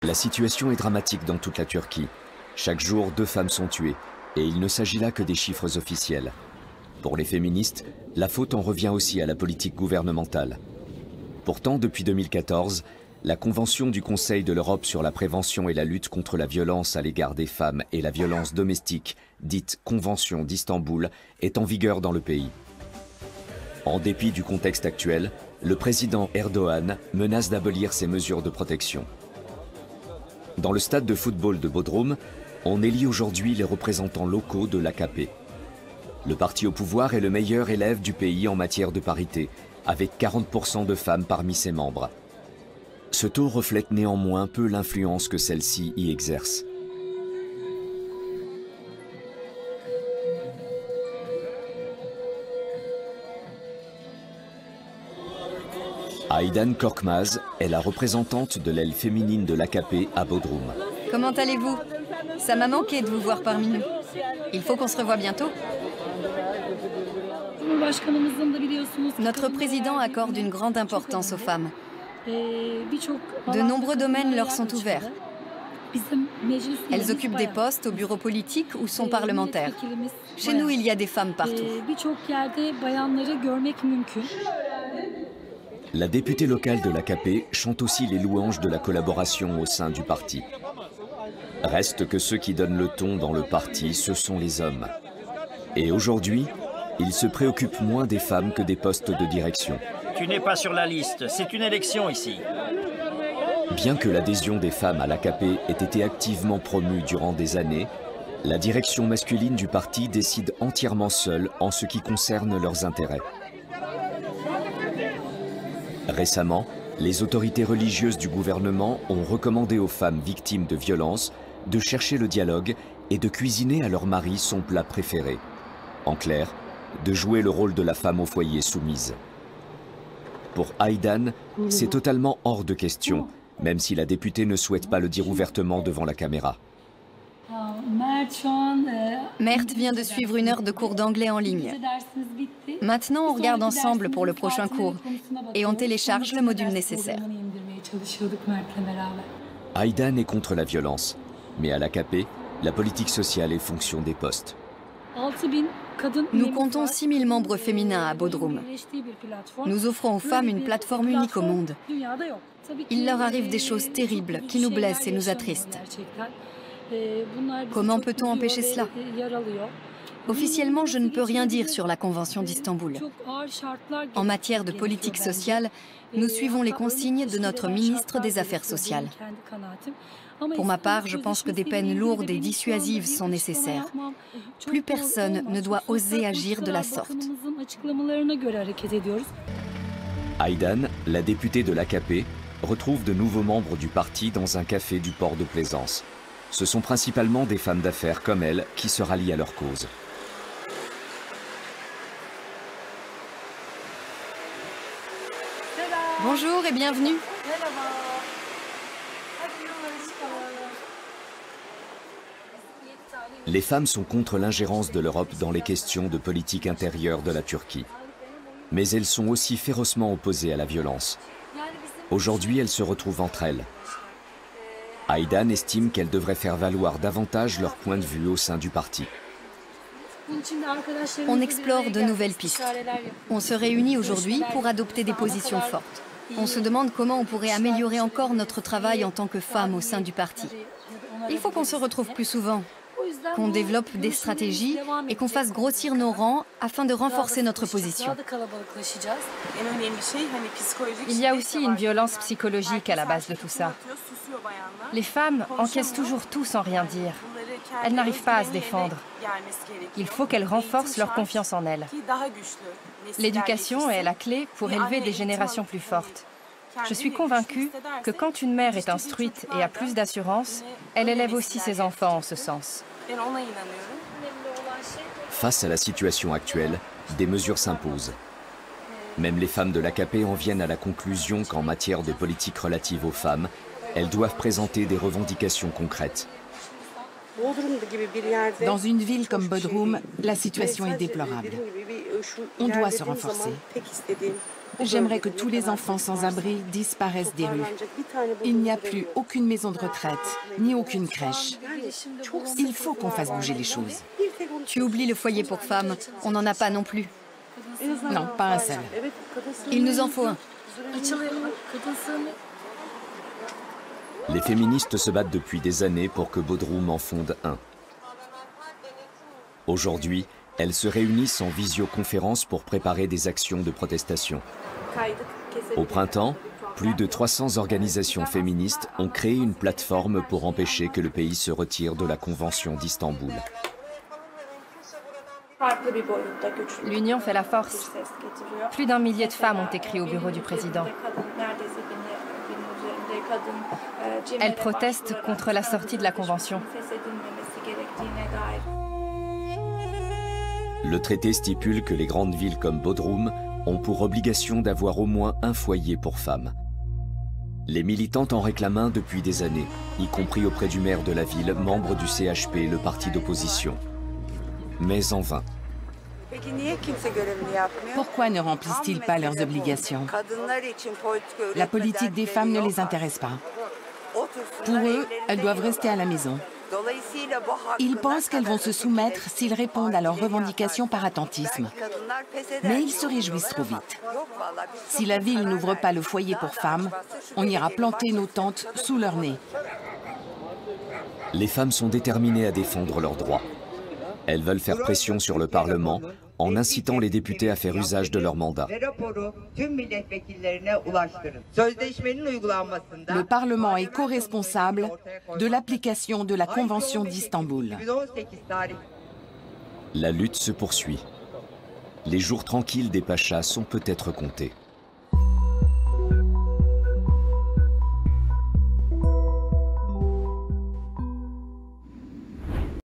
La situation est dramatique dans toute la Turquie. Chaque jour, 2 femmes sont tuées. Et il ne s'agit là que des chiffres officiels. Pour les féministes, la faute en revient aussi à la politique gouvernementale. Pourtant, depuis 2014, la Convention du Conseil de l'Europe sur la prévention et la lutte contre la violence à l'égard des femmes et la violence domestique, dite Convention d'Istanbul, est en vigueur dans le pays. En dépit du contexte actuel, le président Erdogan menace d'abolir ces mesures de protection. Dans le stade de football de Bodrum, on élit aujourd'hui les représentants locaux de l'AKP. Le parti au pouvoir est le meilleur élève du pays en matière de parité, avec 40% de femmes parmi ses membres. Ce taux reflète néanmoins peu l'influence que celle-ci y exerce. Aydan Korkmaz est la représentante de l'aile féminine de l'AKP à Bodrum. Comment allez-vous? Ça m'a manqué de vous voir parmi nous. Il faut qu'on se revoie bientôt. Notre président accorde une grande importance aux femmes. De nombreux domaines leur sont ouverts. Elles occupent des postes au bureau politique ou sont parlementaires. Chez nous, il y a des femmes partout. La députée locale de l'AKP chante aussi les louanges de la collaboration au sein du parti. Reste que ceux qui donnent le ton dans le parti, ce sont les hommes. Et aujourd'hui, ils se préoccupent moins des femmes que des postes de direction. Tu n'es pas sur la liste, c'est une élection ici. Bien que l'adhésion des femmes à l'AKP ait été activement promue durant des années, la direction masculine du parti décide entièrement seule en ce qui concerne leurs intérêts. Récemment, les autorités religieuses du gouvernement ont recommandé aux femmes victimes de violences de chercher le dialogue et de cuisiner à leur mari son plat préféré. En clair, de jouer le rôle de la femme au foyer soumise. Pour Aydan, c'est totalement hors de question, même si la députée ne souhaite pas le dire ouvertement devant la caméra. Mert vient de suivre une heure de cours d'anglais en ligne. Maintenant, on regarde ensemble pour le prochain cours et on télécharge le module nécessaire. Aydan est contre la violence, mais à l'AKP, la politique sociale est fonction des postes. Nous comptons 6 000 membres féminins à Bodrum. Nous offrons aux femmes une plateforme unique au monde. Il leur arrive des choses terribles qui nous blessent et nous attristent. Comment peut-on empêcher cela? Officiellement, je ne peux rien dire sur la Convention d'Istanbul. En matière de politique sociale, nous suivons les consignes de notre ministre des Affaires sociales. Pour ma part, je pense que des peines lourdes et dissuasives sont nécessaires. Plus personne ne doit oser agir de la sorte. Aydan, la députée de l'AKP, retrouve de nouveaux membres du parti dans un café du port de Plaisance. Ce sont principalement des femmes d'affaires comme elle qui se rallient à leur cause. Bonjour et bienvenue. Les femmes sont contre l'ingérence de l'Europe dans les questions de politique intérieure de la Turquie. Mais elles sont aussi férocement opposées à la violence. Aujourd'hui, elles se retrouvent entre elles. Aydan estime qu'elles devraient faire valoir davantage leur point de vue au sein du parti. On explore de nouvelles pistes. On se réunit aujourd'hui pour adopter des positions fortes. On se demande comment on pourrait améliorer encore notre travail en tant que femmes au sein du parti. Il faut qu'on se retrouve plus souvent, qu'on développe des stratégies et qu'on fasse grossir nos rangs afin de renforcer notre position. Il y a aussi une violence psychologique à la base de tout ça. Les femmes encaissent toujours tout sans rien dire. Elles n'arrivent pas à se défendre. Il faut qu'elles renforcent leur confiance en elles. L'éducation est la clé pour élever des générations plus fortes. Je suis convaincue que quand une mère est instruite et a plus d'assurance, elle élève aussi ses enfants en ce sens. Face à la situation actuelle, des mesures s'imposent. Même les femmes de l'AKP en viennent à la conclusion qu'en matière de politique relative aux femmes, elles doivent présenter des revendications concrètes. Dans une ville comme Bodrum, la situation est déplorable. On doit se renforcer. J'aimerais que tous les enfants sans abri disparaissent des rues. Il n'y a plus aucune maison de retraite, ni aucune crèche. Il faut qu'on fasse bouger les choses. Tu oublies le foyer pour femmes. On n'en a pas non plus. Non, pas un seul. Il nous en faut un. Les féministes se battent depuis des années pour que Bodrum en fonde un. Aujourd'hui, elles se réunissent en visioconférence pour préparer des actions de protestation. Au printemps, plus de 300 organisations féministes ont créé une plateforme pour empêcher que le pays se retire de la Convention d'Istanbul. L'union fait la force. Plus d'1 millier de femmes ont écrit au bureau du président. Elles protestent contre la sortie de la Convention. Le traité stipule que les grandes villes comme Bodrum ont pour obligation d'avoir au moins un foyer pour femmes. Les militantes en réclament un depuis des années, y compris auprès du maire de la ville, membre du CHP, le parti d'opposition. Mais en vain. Pourquoi ne remplissent-ils pas leurs obligations? La politique des femmes ne les intéresse pas. Pour eux, elles doivent rester à la maison. Ils pensent qu'elles vont se soumettre s'ils répondent à leurs revendications par attentisme. Mais ils se réjouissent trop vite. Si la ville n'ouvre pas le foyer pour femmes, on ira planter nos tentes sous leur nez. Les femmes sont déterminées à défendre leurs droits. Elles veulent faire pression sur le Parlement en incitant les députés à faire usage de leur mandat. Le Parlement est co-responsable de l'application de la Convention d'Istanbul. La lutte se poursuit. Les jours tranquilles des pachas sont peut-être comptés.